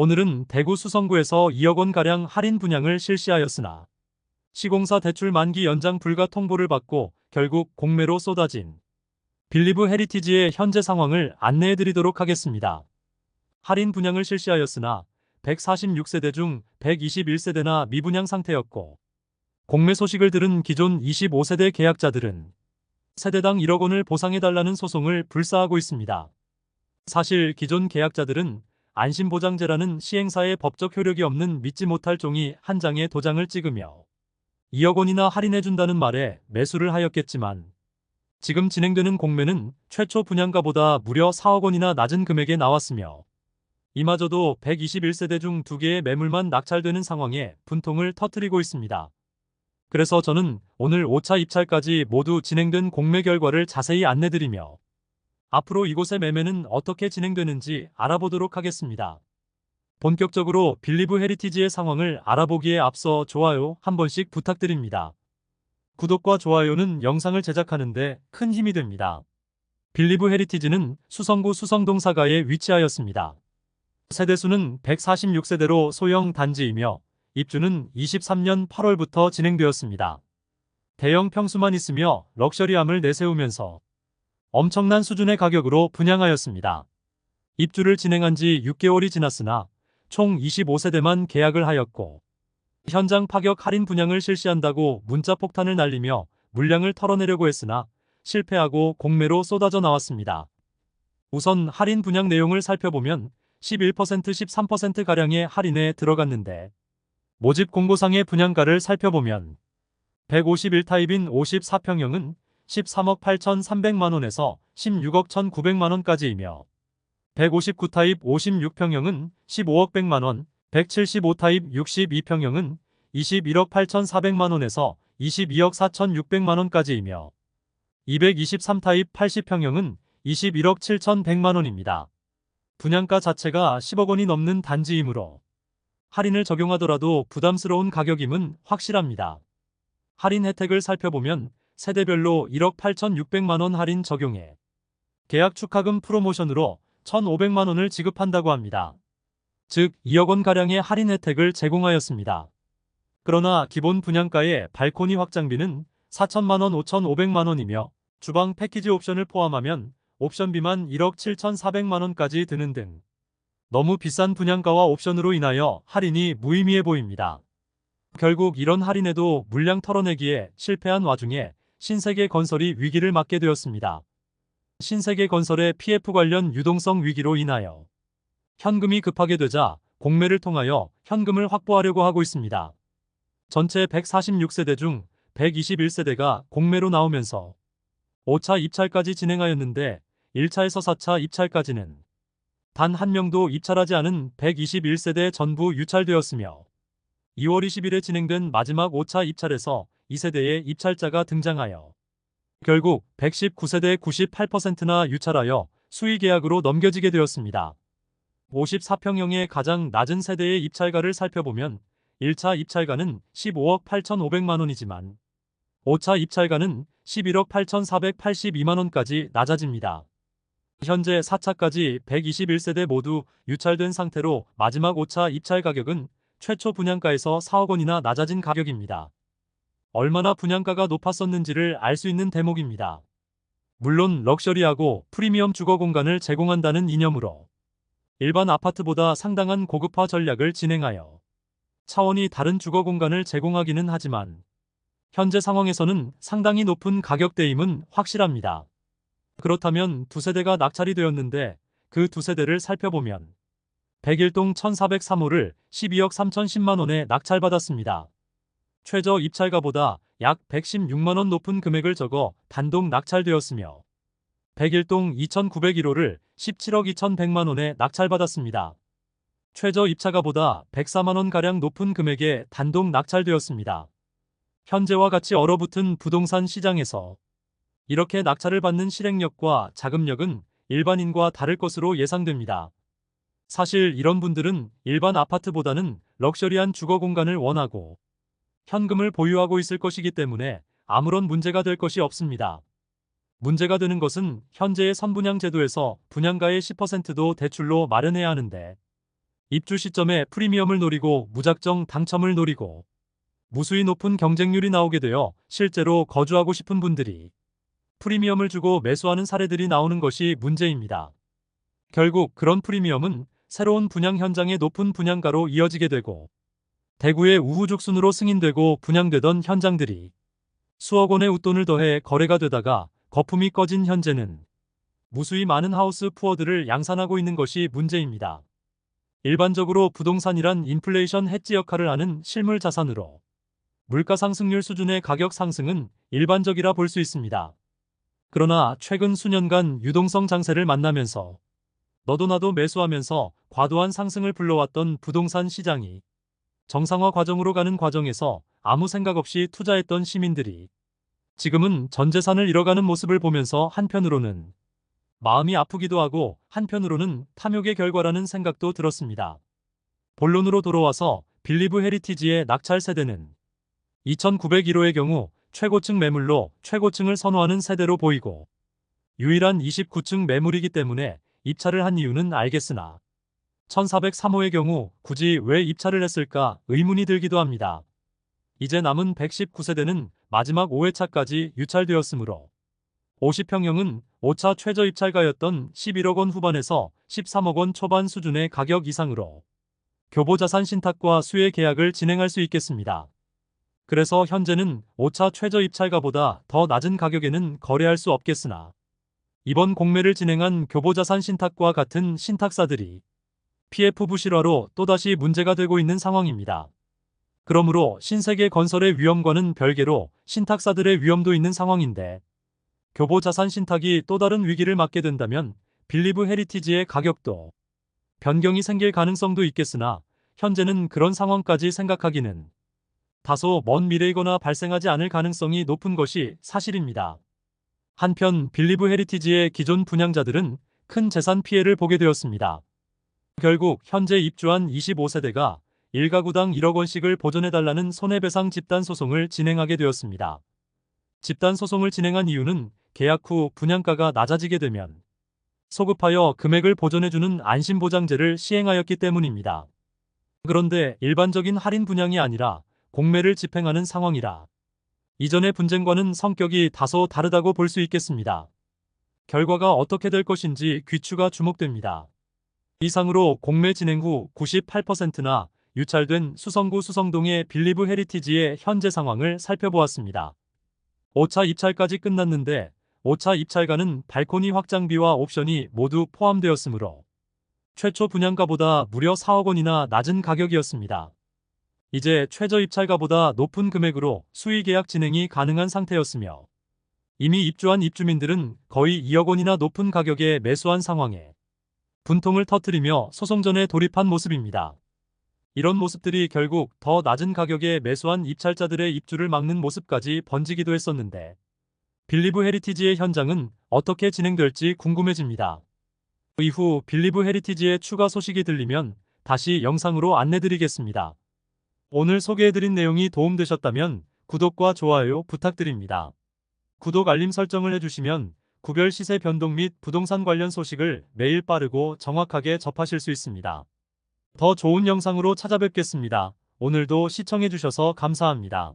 오늘은 대구 수성구에서 2억 원가량 할인 분양을 실시하였으나 시공사 대출 만기 연장 불가 통보를 받고 결국 공매로 쏟아진 빌리브 헤리티지의 현재 상황을 안내해 드리도록 하겠습니다. 할인 분양을 실시하였으나 146세대 중 121세대나 미분양 상태였고 공매 소식을 들은 기존 25세대 계약자들은 세대당 1억 원을 보상해달라는 소송을 불사하고 있습니다. 사실 기존 계약자들은 안심보장제라는 시행사의 법적 효력이 없는 믿지 못할 종이 한 장에 도장을 찍으며 2억 원이나 할인해준다는 말에 매수를 하였겠지만 지금 진행되는 공매는 최초 분양가보다 무려 4억 원이나 낮은 금액에 나왔으며 이마저도 121세대 중 2개의 매물만 낙찰되는 상황에 분통을 터뜨리고 있습니다. 그래서 저는 오늘 5차 입찰까지 모두 진행된 공매 결과를 자세히 안내드리며 앞으로 이곳의 매매는 어떻게 진행되는지 알아보도록 하겠습니다. 본격적으로 빌리브 헤리티지의 상황을 알아보기에 앞서 좋아요 한 번씩 부탁드립니다. 구독과 좋아요는 영상을 제작하는데 큰 힘이 됩니다. 빌리브 헤리티지는 수성구 수성동 사가에 위치하였습니다. 세대수는 146세대로 소형 단지이며 입주는 23년 8월부터 진행되었습니다. 대형 평수만 있으며 럭셔리함을 내세우면서 엄청난 수준의 가격으로 분양하였습니다. 입주를 진행한 지 6개월이 지났으나 총 25세대만 계약을 하였고 현장 파격 할인 분양을 실시한다고 문자 폭탄을 날리며 물량을 털어내려고 했으나 실패하고 공매로 쏟아져 나왔습니다. 우선 할인 분양 내용을 살펴보면 11%, 13%가량의 할인에 들어갔는데 모집 공고상의 분양가를 살펴보면 151타입인 54평형은 13억 8,300만원에서 16억 1,900만원까지이며 159타입 56평형은 15억 100만원, 175타입 62평형은 21억 8,400만원에서 22억 4,600만원까지이며 223타입 80평형은 21억 7,100만원입니다. 분양가 자체가 10억 원이 넘는 단지이므로 할인을 적용하더라도 부담스러운 가격임은 확실합니다. 할인 혜택을 살펴보면 세대별로 1억 8,600만원 할인 적용해 계약 축하금 프로모션으로 1,500만원을 지급한다고 합니다. 즉 2억 원가량의 할인 혜택을 제공하였습니다. 그러나 기본 분양가의 발코니 확장비는 4천만원, 5,500만원이며 주방 패키지 옵션을 포함하면 옵션비만 1억 7,400만원까지 드는 등 너무 비싼 분양가와 옵션으로 인하여 할인이 무의미해 보입니다. 결국 이런 할인에도 물량 털어내기에 실패한 와중에 신세계건설이 위기를 맞게 되었습니다. 신세계건설의 PF 관련 유동성 위기로 인하여 현금이 급하게 되자 공매를 통하여 현금을 확보하려고 하고 있습니다. 전체 146세대 중 121세대가 공매로 나오면서 5차 입찰까지 진행하였는데 1차에서 4차 입찰까지는 단 한 명도 입찰하지 않은 121세대 전부 유찰되었으며 2월 20일에 진행된 마지막 5차 입찰에서 2세대의 입찰자가 등장하여 결국 119세대 98%나 유찰하여 수의 계약으로 넘겨지게 되었습니다. 54평형의 가장 낮은 세대의 입찰가를 살펴보면 1차 입찰가는 15억 8,500만원이지만 5차 입찰가는 11억 8,482만원까지 낮아집니다. 현재 4차까지 121세대 모두 유찰된 상태로 마지막 5차 입찰 가격은 최초 분양가에서 4억 원이나 낮아진 가격입니다. 얼마나 분양가가 높았었는지를 알 수 있는 대목입니다. 물론 럭셔리하고 프리미엄 주거 공간을 제공한다는 이념으로 일반 아파트보다 상당한 고급화 전략을 진행하여 차원이 다른 주거 공간을 제공하기는 하지만 현재 상황에서는 상당히 높은 가격대임은 확실합니다. 그렇다면 두 세대가 낙찰이 되었는데 그 두 세대를 살펴보면 101동 1403호를 12억 3,010만원에 낙찰받았습니다. 최저 입찰가보다 약 116만원 높은 금액을 적어 단독 낙찰되었으며 101동 2901호를 17억 2,100만원에 낙찰받았습니다. 최저 입찰가보다 104만원가량 높은 금액에 단독 낙찰되었습니다. 현재와 같이 얼어붙은 부동산 시장에서 이렇게 낙찰을 받는 실행력과 자금력은 일반인과 다를 것으로 예상됩니다. 사실 이런 분들은 일반 아파트보다는 럭셔리한 주거 공간을 원하고 현금을 보유하고 있을 것이기 때문에 아무런 문제가 될 것이 없습니다. 문제가 되는 것은 현재의 선분양 제도에서 분양가의 10%도 대출로 마련해야 하는데 입주 시점에 프리미엄을 노리고 무작정 당첨을 노리고 무수히 높은 경쟁률이 나오게 되어 실제로 거주하고 싶은 분들이 프리미엄을 주고 매수하는 사례들이 나오는 것이 문제입니다. 결국 그런 프리미엄은 새로운 분양 현장의 높은 분양가로 이어지게 되고 대구의 우후죽순으로 승인되고 분양되던 현장들이 수억 원의 웃돈을 더해 거래가 되다가 거품이 꺼진 현재는 무수히 많은 하우스 푸어들을 양산하고 있는 것이 문제입니다. 일반적으로 부동산이란 인플레이션 해지 역할을 하는 실물 자산으로 물가 상승률 수준의 가격 상승은 일반적이라 볼 수 있습니다. 그러나 최근 수년간 유동성 장세를 만나면서 너도 나도 매수하면서 과도한 상승을 불러왔던 부동산 시장이 정상화 과정으로 가는 과정에서 아무 생각 없이 투자했던 시민들이 지금은 전 재산을 잃어가는 모습을 보면서 한편으로는 마음이 아프기도 하고 한편으로는 탐욕의 결과라는 생각도 들었습니다. 본론으로 돌아와서 빌리브 헤리티지의 낙찰 세대는 2,901호의 경우 최고층 매물로 최고층을 선호하는 세대로 보이고 유일한 29층 매물이기 때문에 입찰을 한 이유는 알겠으나 1,403호의 경우 굳이 왜 입찰을 했을까 의문이 들기도 합니다. 이제 남은 119세대는 마지막 5회차까지 유찰되었으므로 50평형은 5차 최저 입찰가였던 11억 원 후반에서 13억 원 초반 수준의 가격 이상으로 교보자산 신탁과 수혜 계약을 진행할 수 있겠습니다. 그래서 현재는 5차 최저 입찰가보다 더 낮은 가격에는 거래할 수 없겠으나 이번 공매를 진행한 교보자산 신탁과 같은 신탁사들이 PF 부실화로 또다시 문제가 되고 있는 상황입니다. 그러므로 신세계 건설의 위험과는 별개로 신탁사들의 위험도 있는 상황인데 교보자산 신탁이 또 다른 위기를 맞게 된다면 빌리브 헤리티지의 가격도 변경이 생길 가능성도 있겠으나 현재는 그런 상황까지 생각하기는 다소 먼 미래이거나 발생하지 않을 가능성이 높은 것이 사실입니다. 한편 빌리브 헤리티지의 기존 분양자들은 큰 재산 피해를 보게 되었습니다. 결국 현재 입주한 25세대가 1가구당 1억 원씩을 보전해달라는 손해배상 집단소송을 진행하게 되었습니다. 집단소송을 진행한 이유는 계약 후 분양가가 낮아지게 되면 소급하여 금액을 보전해주는 안심보장제를 시행하였기 때문입니다. 그런데 일반적인 할인 분양이 아니라 공매를 집행하는 상황이라 이전의 분쟁과는 성격이 다소 다르다고 볼 수 있겠습니다. 결과가 어떻게 될 것인지 귀추가 주목됩니다. 이상으로 공매 진행 후 98%나 유찰된 수성구 수성동의 빌리브 헤리티지의 현재 상황을 살펴보았습니다. 5차 입찰까지 끝났는데 5차 입찰가는 발코니 확장비와 옵션이 모두 포함되었으므로 최초 분양가보다 무려 4억 원이나 낮은 가격이었습니다. 이제 최저 입찰가보다 높은 금액으로 수의 계약 진행이 가능한 상태였으며 이미 입주한 입주민들은 거의 2억 원이나 높은 가격에 매수한 상황에 분통을 터뜨리며 소송전에 돌입한 모습입니다. 이런 모습들이 결국 더 낮은 가격에 매수한 입찰자들의 입주를 막는 모습까지 번지기도 했었는데 빌리브 헤리티지의 현장은 어떻게 진행될지 궁금해집니다. 이후 빌리브 헤리티지의 추가 소식이 들리면 다시 영상으로 안내드리겠습니다. 오늘 소개해드린 내용이 도움되셨다면 구독과 좋아요 부탁드립니다. 구독 알림 설정을 해주시면 구별 시세 변동 및 부동산 관련 소식을 매일 빠르고 정확하게 접하실 수 있습니다. 더 좋은 영상으로 찾아뵙겠습니다. 오늘도 시청해주셔서 감사합니다.